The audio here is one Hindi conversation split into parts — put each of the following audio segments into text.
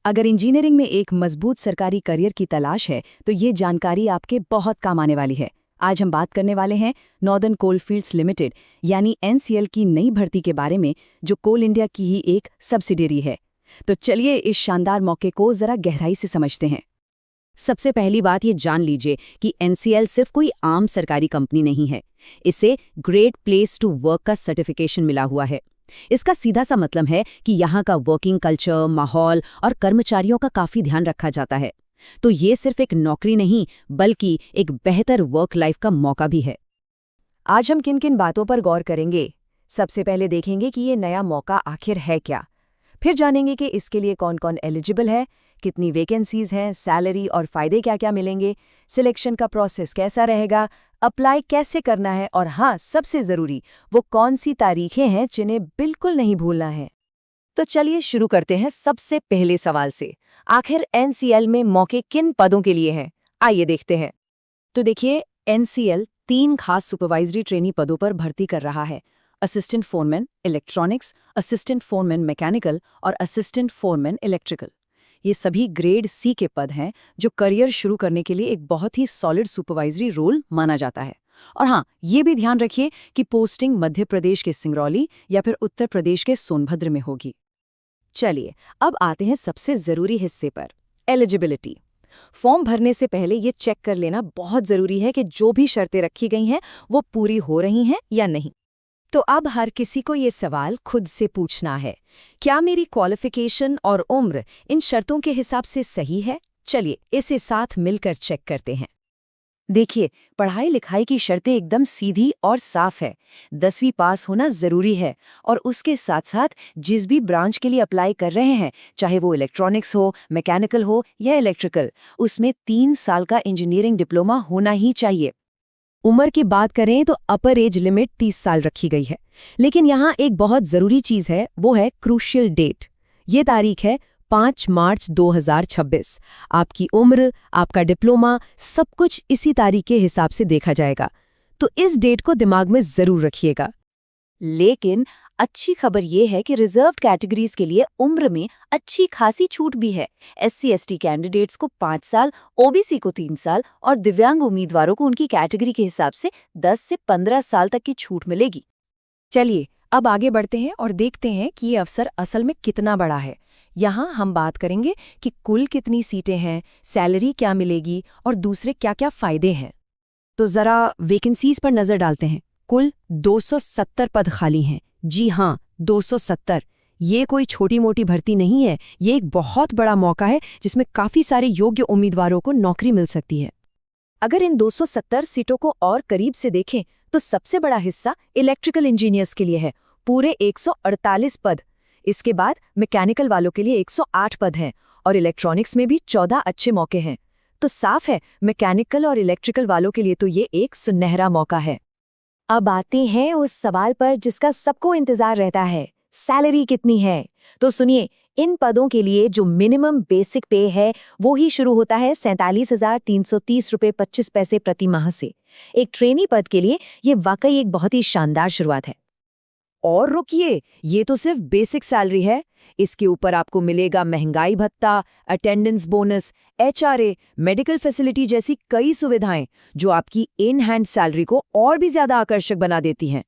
अगर इंजीनियरिंग में एक मजबूत सरकारी करियर की तलाश है तो ये जानकारी आपके बहुत काम आने वाली है। आज हम बात करने वाले हैं नॉर्दर्न कोलफील्ड्स लिमिटेड यानी एनसीएल की नई भर्ती के बारे में, जो कोल इंडिया की ही एक सब्सिडियरी है। तो चलिए इस शानदार मौके को जरा गहराई से समझते हैं। सबसे पहली बात ये जान लीजिए कि एनसीएल सिर्फ कोई आम सरकारी कंपनी नहीं है। इसे ग्रेट प्लेस टू वर्क का सर्टिफिकेशन मिला हुआ है। इसका सीधा सा मतलब है कि यहाँ का वर्किंग कल्चर, माहौल और कर्मचारियों का काफी ध्यान रखा जाता है। तो ये सिर्फ एक नौकरी नहीं, बल्कि एक बेहतर वर्क लाइफ का मौका भी है। आज हम किन किन बातों पर गौर करेंगे। सबसे पहले देखेंगे कि ये नया मौका आखिर है क्या। फिर जानेंगे कि इसके लिए कौन कौन एलिजिबल है, कितनी वैकेंसीज हैं, सैलरी और फायदे क्या क्या मिलेंगे, सिलेक्शन का प्रोसेस कैसा रहेगा, अप्लाई कैसे करना है और हाँ, सबसे ज़रूरी वो कौन सी तारीखें हैं जिन्हें बिल्कुल नहीं भूलना है। तो चलिए शुरू करते हैं सबसे पहले सवाल से। आखिर एनसीएल में मौके किन पदों के लिए हैं, आइए देखते हैं। तो देखिए, एनसीएल 3 खास सुपरवाइजरी ट्रेनी पदों पर भर्ती कर रहा है। Assistant foreman electronics, assistant foreman mechanical और असिस्टेंट फोरमैन इलेक्ट्रिकल। ये सभी ग्रेड सी के पद हैं, जो करियर शुरू करने के लिए एक बहुत ही सॉलिड सुपरवाइजरी रोल माना जाता है। और हाँ, ये भी ध्यान रखिए कि पोस्टिंग मध्य प्रदेश के सिंगरौली या फिर उत्तर प्रदेश के सोनभद्र में होगी। चलिए अब आते हैं सबसे ज़रूरी हिस्से पर, एलिजिबिलिटी। फॉर्म भरने से पहले ये चेक कर लेना बहुत ज़रूरी है कि जो भी शर्तें रखी गई हैं वो पूरी हो रही हैं या नहीं। तो अब हर किसी को ये सवाल खुद से पूछना है, क्या मेरी क्वालिफिकेशन और उम्र इन शर्तों के हिसाब से सही है? चलिए इसे साथ मिलकर चेक करते हैं। देखिए, पढ़ाई लिखाई की शर्तें एकदम सीधी और साफ है। 10वीं पास होना ज़रूरी है और उसके साथ साथ जिस भी ब्रांच के लिए अप्लाई कर रहे हैं, चाहे वो इलेक्ट्रॉनिक्स हो, मैकेनिकल हो या इलेक्ट्रिकल, उसमें 3 साल का इंजीनियरिंग डिप्लोमा होना ही चाहिए। उम्र की बात करें तो अपर एज लिमिट 30 साल रखी गई है। लेकिन यहाँ एक बहुत ज़रूरी चीज़ है, वो है क्रूशियल डेट। ये तारीख है 5 मार्च 2026। आपकी उम्र, आपका डिप्लोमा, सब कुछ इसी तारीख के हिसाब से देखा जाएगा। तो इस डेट को दिमाग में ज़रूर रखिएगा। लेकिन अच्छी खबर ये है कि रिजर्व्ड कैटेगरीज के लिए उम्र में अच्छी खासी छूट भी है। SC/ST कैंडिडेट्स को 5 साल, OBC को 3 साल और दिव्यांग उम्मीदवारों को उनकी कैटेगरी के हिसाब से 10 से 15 साल तक की छूट मिलेगी। चलिए अब आगे बढ़ते हैं और देखते हैं कि ये अवसर असल में कितना बड़ा है। यहाँ हम बात करेंगे कि कुल कितनी सीटें हैं, सैलरी क्या मिलेगी और दूसरे क्या-क्या फायदे हैं। तो ज़रा वैकेंसीज पर नज़र डालते हैं। कुल 270 पद खाली हैं। जी हाँ, 270। ये कोई छोटी मोटी भर्ती नहीं है, ये एक बहुत बड़ा मौका है जिसमें काफ़ी सारे योग्य उम्मीदवारों को नौकरी मिल सकती है। अगर इन 270 सीटों को और करीब से देखें तो सबसे बड़ा हिस्सा इलेक्ट्रिकल इंजीनियर्स के लिए है, पूरे 148 पद। इसके बाद मैकेनिकल वालों के लिए 108 पद हैं और इलेक्ट्रॉनिक्स में भी 14 अच्छे मौके हैं। तो साफ है, मैकेनिकल और इलेक्ट्रिकल वालों के लिए तो ये एक सुनहरा मौका है। अब आते हैं उस सवाल पर जिसका सबको इंतजार रहता है, सैलरी कितनी है? तो सुनिए, इन पदों के लिए जो मिनिमम बेसिक पे है वो ही शुरू होता है 47,330 रुपये 25 पैसे प्रति माह से। एक ट्रेनी पद के लिए ये वाकई एक बहुत ही शानदार शुरुआत है। और रुकिए, ये तो सिर्फ बेसिक सैलरी है। इसके ऊपर आपको मिलेगा महंगाई भत्ता, attendance bonus, HRA, medical facility जैसी कई सुविधाएं जो आपकी इन हैंड सैलरी को और भी ज्यादा आकर्षक बना देती हैं।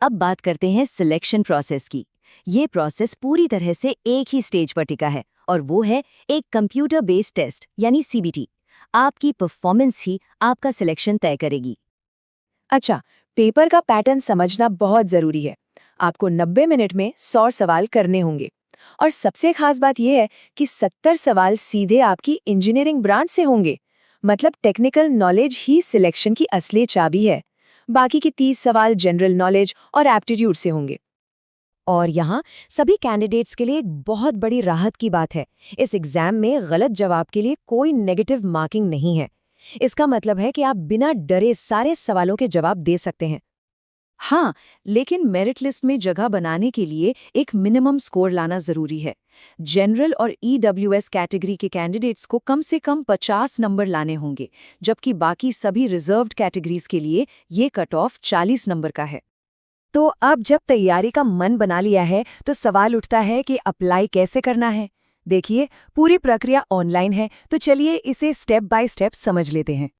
अब बात करते हैं सिलेक्शन प्रोसेस की। ये प्रोसेस पूरी तरह से एक ही स्टेज पर टिका है और वो है एक कंप्यूटर बेस्ड टेस्ट यानी CBT। आपकी परफॉर्मेंस ही आपका सिलेक्शन तय करेगी। अच्छा, पेपर का पैटर्न समझना बहुत जरूरी है। आपको 90 मिनट में 100 सवाल करने होंगे और सबसे खास बात यह है कि 70 सवाल सीधे आपकी इंजीनियरिंग ब्रांच से होंगे। मतलब टेक्निकल नॉलेज ही सिलेक्शन की असली चाबी है। बाकी के 30 सवाल जनरल नॉलेज और एप्टीट्यूड से होंगे। और यहाँ सभी कैंडिडेट्स के लिए एक बहुत बड़ी राहत की बात है, इस एग्जाम में गलत जवाब के लिए कोई नेगेटिव मार्किंग नहीं है। इसका मतलब है कि आप बिना डरे सारे सवालों के जवाब दे सकते हैं। हाँ, लेकिन मेरिट लिस्ट में जगह बनाने के लिए एक मिनिमम स्कोर लाना जरूरी है। जनरल और EWS कैटेगरी के कैंडिडेट्स को कम से कम 50 नंबर लाने होंगे, जबकि बाकी सभी रिजर्व्ड कैटेगरीज के लिए ये कट ऑफ 40 नंबर का है। तो अब जब तैयारी का मन बना लिया है तो सवाल उठता है कि अप्लाई कैसे करना है। देखिए, पूरी प्रक्रिया ऑनलाइन है, तो चलिए इसे स्टेप बाय स्टेप समझ लेते हैं।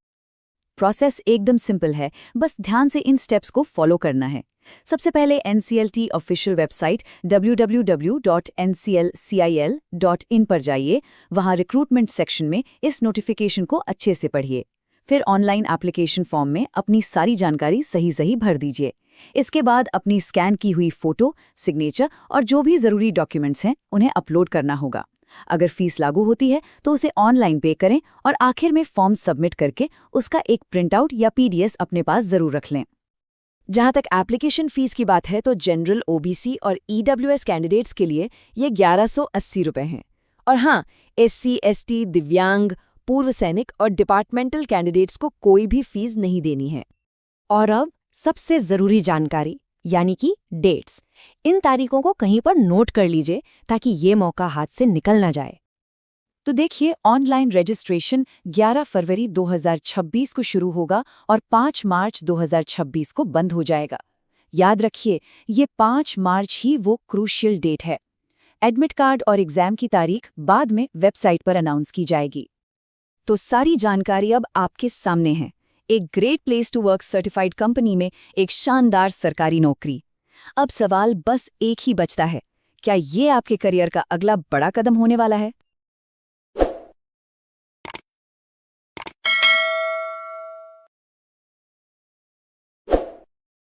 प्रोसेस एकदम सिंपल है, बस ध्यान से इन स्टेप्स को फॉलो करना है। सबसे पहले NCLT ऑफिशियल वेबसाइट www.nclcil.in पर जाइए। वहां रिक्रूटमेंट सेक्शन में इस नोटिफिकेशन को अच्छे से पढ़िए। फिर ऑनलाइन एप्लीकेशन फॉर्म में अपनी सारी जानकारी सही भर दीजिए। इसके बाद अपनी स्कैन की हुई फोटो, सिग्नेचर और जो भी ज़रूरी डॉक्यूमेंट्स हैं उन्हें अपलोड करना होगा। अगर फीस लागू होती है तो उसे ऑनलाइन पे करें और आखिर में फॉर्म सबमिट करके उसका एक प्रिंटआउट या PDF अपने पास ज़रूर रख लें। जहाँ तक एप्लीकेशन फ़ीस की बात है तो जनरल, OBC और EWS कैंडिडेट्स के लिए ये 1180 रुपये हैं। और हाँ, SC, ST, दिव्यांग, पूर्व सैनिक और डिपार्टमेंटल कैंडिडेट्स को कोई भी फीस नहीं देनी है। और अब सबसे ज़रूरी जानकारी, यानी कि डेट्स। इन तारीखों को कहीं पर नोट कर लीजिए ताकि ये मौका हाथ से निकल ना जाए। तो देखिए, ऑनलाइन रजिस्ट्रेशन 11 फरवरी 2026 को शुरू होगा और 5 मार्च 2026 को बंद हो जाएगा। याद रखिए, ये 5 मार्च ही वो क्रूशियल डेट है। एडमिट कार्ड और एग्जाम की तारीख बाद में वेबसाइट पर अनाउंस की जाएगी। तो सारी जानकारी अब आपके सामने है। एक great place to work certified company में एक शानदार सरकारी नौकरी। अब सवाल बस एक ही बचता है, क्या ये आपके करियर का अगला बड़ा कदम होने वाला है?